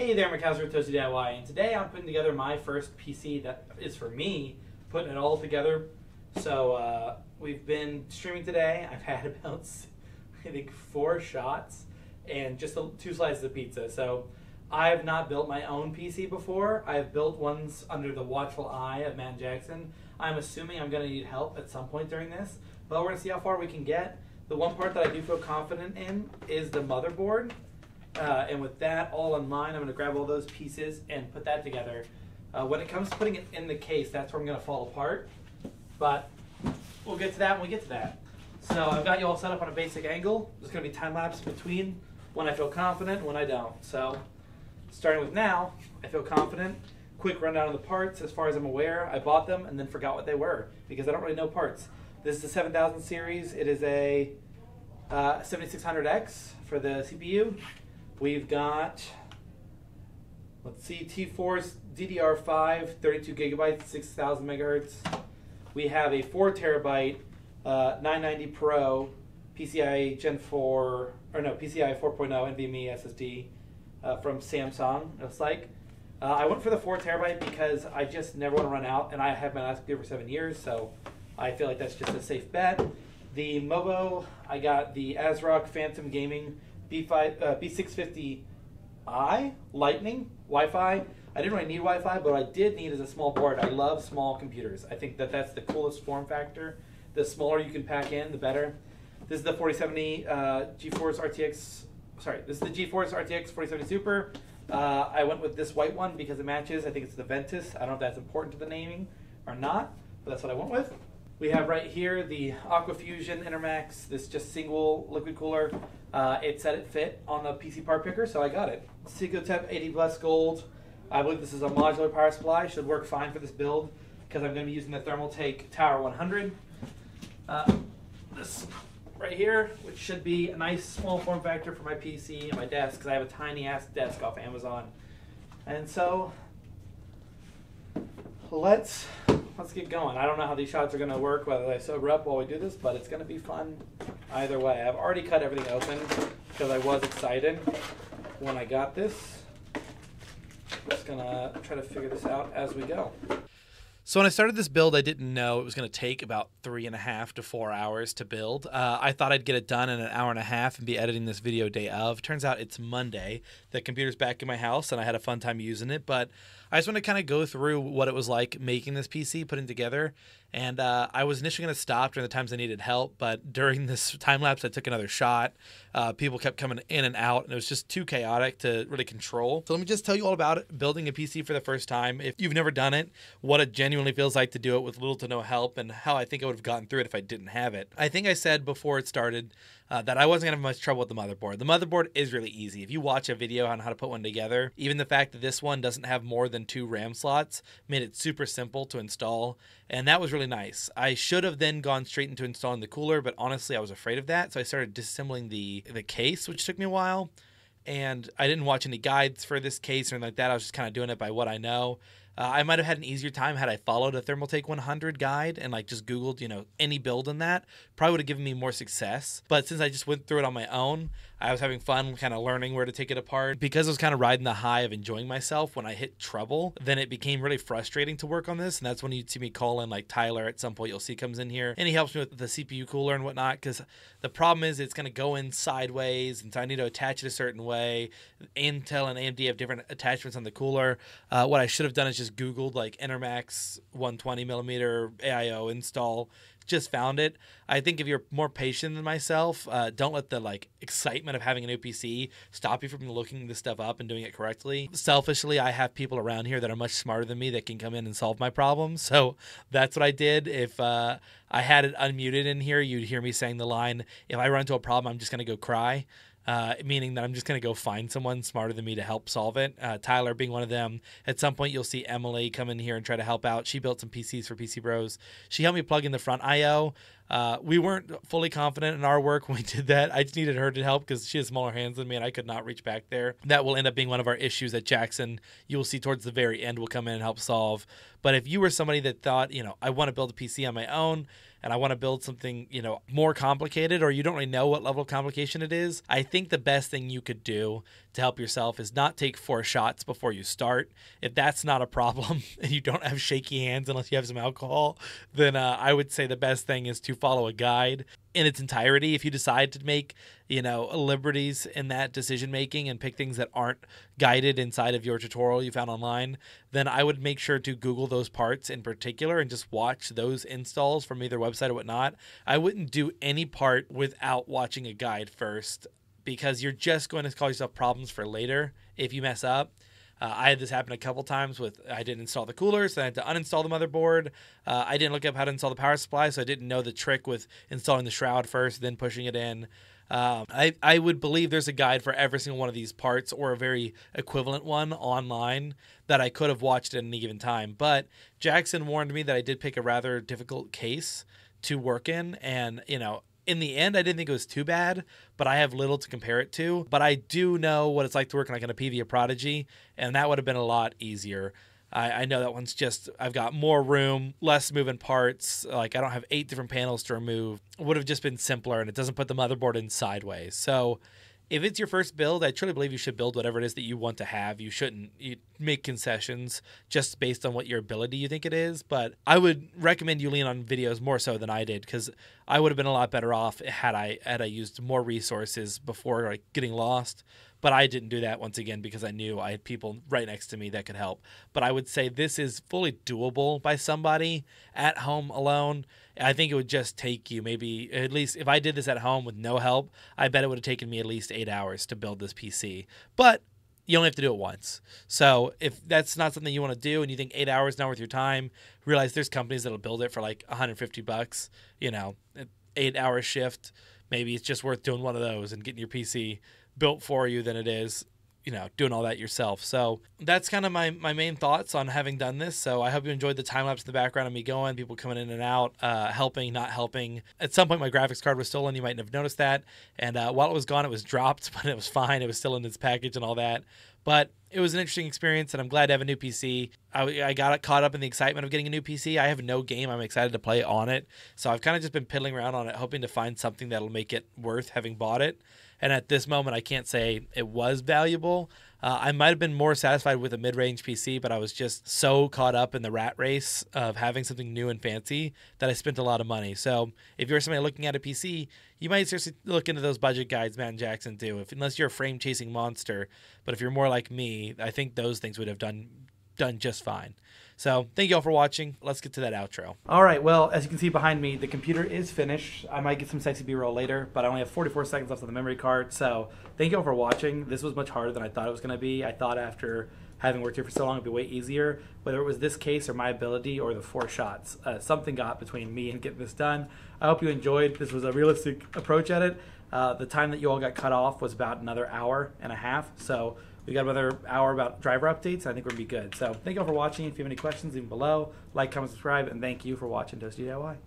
Hey there, Mikhail's with Toasty DIY, and today I'm putting together my first PC that is for me, putting it all together. So we've been streaming today. I've had about, I think, 4 shots and just 2 slices of pizza. So I have not built my own PC before. I have built ones under the watchful eye of Matt Jackson. I'm assuming I'm going to need help at some point during this, but we're going to see how far we can get. The one part that I do feel confident in is the motherboard. And with that all in mind, I'm going to grab all those pieces and put that together. When it comes to putting it in the case, that's where I'm going to fall apart. But we'll get to that when we get to that. So I've got you all set up on a basic angle. There's going to be time lapse between when I feel confident and when I don't. So starting with now, I feel confident. Quick rundown of the parts. As far as I'm aware, I bought them and then forgot what they were because I don't really know parts. This is the 7000 series. It is a 7600X for the CPU. We've got, let's see, T4's DDR5, 32 gigabytes, 6000 megahertz. We have a 4 terabyte 990 Pro PCI Gen 4, or no, PCI 4.0 NVMe SSD from Samsung, it looks like. I went for the 4 terabyte because I just never want to run out, and I have my last computer for 7 years, so I feel like that's just a safe bet. The Mobo, I got the ASRock Phantom Gaming B650i Lightning Wi-Fi. I didn't really need Wi-Fi, but what I did need is a small board. I love small computers. I think that that's the coolest form factor. The smaller you can pack in, the better. This is the 4070 GeForce RTX. Sorry, this is the GeForce RTX 4070 Super. I went with this white one because it matches. I think it's the Ventus. I don't know if that's important to the naming or not, but that's what I went with. We have right here the Aquafusion Intermax, this just single liquid cooler. It said it fit on the PC part picker, so I got it. Secotep 80 Plus Gold. I believe this is a modular power supply. Should work fine for this build because I'm going to be using the Thermaltake Tower 100. This right here, which should be a nice small form factor for my PC and my desk because I have a tiny ass desk off Amazon. And so let's get going. I don't know how these shots are going to work, whether I sober up while we do this, but it's going to be fun either way. I've already cut everything open because I was excited when I got this. Just going to try to figure this out as we go. So when I started this build, I didn't know it was going to take about 3.5 to 4 hours to build. I thought I'd get it done in an hour and a half and be editing this video day of. Turns out it's Monday. The computer's back in my house, and I had a fun time using it. But I just want to kind of go through what it was like making this PC, putting together. And I was initially going to stop during the times I needed help, but during this time lapse, I took another shot. People kept coming in and out, and it was just too chaotic to really control. So let me just tell you all about it, building a PC for the first time. If you've never done it, what it genuinely feels like to do it with little to no help, and how I think I would have gotten through it if I didn't have it. I think I said before it started that I wasn't going to have much trouble with the motherboard. The motherboard is really easy. If you watch a video on how to put one together, even the fact that this one doesn't have more than 2 RAM slots made it super simple to install, and that was really nice. I should have then gone straight into installing the cooler, but honestly I was afraid of that, so I started disassembling the case, which took me a while, and I didn't watch any guides for this case or anything like that. I was just kind of doing it by what I know. I might have had an easier time had I followed a Thermaltake 100 guide and like just Googled, you know, any build in that. Probably would have given me more success. But since I just went through it on my own, I was having fun kind of learning where to take it apart. Because I was kind of riding the high of enjoying myself when I hit trouble, then it became really frustrating to work on this. And that's when you'd see me call in like Tyler at some point. You'll see comes in here and he helps me with the CPU cooler and whatnot. Because the problem is it's going to go in sideways. And so I need to attach it a certain way. Intel and AMD have different attachments on the cooler. What I should have done is just Googled like Intermax 120mm AIO install. Just found it. I think if you're more patient than myself, don't let the like excitement of having a new PC stop you from looking this stuff up and doing it correctly. Selfishly, I have people around here that are much smarter than me that can come in and solve my problems. So that's what I did. If I had it unmuted in here, you'd hear me saying the line, if I run into a problem, I'm just going to go cry. Meaning that I'm just going to go find someone smarter than me to help solve it. Tyler being one of them. At some point, you'll see Emily come in here and try to help out. She built some PCs for PC Bros. She helped me plug in the front I/O. We weren't fully confident in our work when we did that. I just needed her to help because she has smaller hands than me and I could not reach back there. That will end up being one of our issues that Jackson, you will see towards the very end, will come in and help solve. But if you were somebody that thought, I want to build a PC on my own and I want to build something, more complicated, or you don't really know what level of complication it is, I think the best thing you could do to help yourself is not take 4 shots before you start. If that's not a problem and you don't have shaky hands unless you have some alcohol, then I would say the best thing is to follow a guide in its entirety. If you decide to make, liberties in that decision making and pick things that aren't guided inside of your tutorial you found online, then I would make sure to Google those parts in particular and just watch those installs from either website or whatnot. I wouldn't do any part without watching a guide first, because you're just going to cause yourself problems for later if you mess up. I had this happen a couple times I didn't install the coolers, then I had to uninstall the motherboard. I didn't look up how to install the power supply, so I didn't know the trick with installing the shroud first, then pushing it in. I would believe there's a guide for every single one of these parts, or a very equivalent one online that I could have watched at any given time. But Jackson warned me that I did pick a rather difficult case to work in, and, in the end, I didn't think it was too bad, but I have little to compare it to. But I do know what it's like to work on a PV Prodigy, and that would have been a lot easier. I know that one's just, I've got more room, less moving parts. Like, I don't have 8 different panels to remove. It would have just been simpler, and it doesn't put the motherboard in sideways. So if it's your first build, I truly believe you should build whatever it is that you want to have. You shouldn't make concessions just based on what your ability you think it is. But I would recommend you lean on videos more so than I did, because I would have been a lot better off had I used more resources before getting lost. But I didn't do that, once again, because I knew I had people right next to me that could help. But I would say this is fully doable by somebody at home alone. I think it would just take you maybe, at least if I did this at home with no help, I bet it would have taken me at least 8 hours to build this PC. But you only have to do it once. So if that's not something you want to do and you think 8 hours is not worth your time, realize there's companies that'll build it for like $150, 8-hour shift. Maybe it's just worth doing one of those and getting your PC built for you than it is, doing all that yourself. So that's kind of my main thoughts on having done this. So I hope you enjoyed the time lapse in the background of me going, people coming in and out, helping, not helping. At some point, my graphics card was stolen. You might have noticed that. And while it was gone, it was dropped, but it was fine. It was still in its package and all that. But it was an interesting experience, and I'm glad to have a new PC. I got caught up in the excitement of getting a new PC. I have no game I'm excited to play on it. So I've kind of just been piddling around on it, hoping to find something that'll make it worth having bought it. And at this moment, I can't say it was valuable. I might have been more satisfied with a mid-range PC, but I was just so caught up in the rat race of having something new and fancy that I spent a lot of money. So if you're somebody looking at a PC, you might seriously look into those budget guides Matt and Jackson do, unless you're a frame-chasing monster. But if you're more like me, I think those things would have done just fine. So thank you all for watching. Let's get to that outro. All right, well, as you can see behind me, the computer is finished. I might get some sexy B-roll later, but I only have 44 seconds left on the memory card. So thank you all for watching. This was much harder than I thought it was going to be. I thought after having worked here for so long, it'd be way easier. Whether it was this case or my ability or the 4 shots, something got between me and getting this done. I hope you enjoyed. This was a realistic approach at it. The time that you all got cut off was about another hour and a half. So we got another hour about driver updates. I think we're going to be good. So thank you all for watching. If you have any questions, leave them below. Like, comment, subscribe, and thank you for watching Toasty DIY.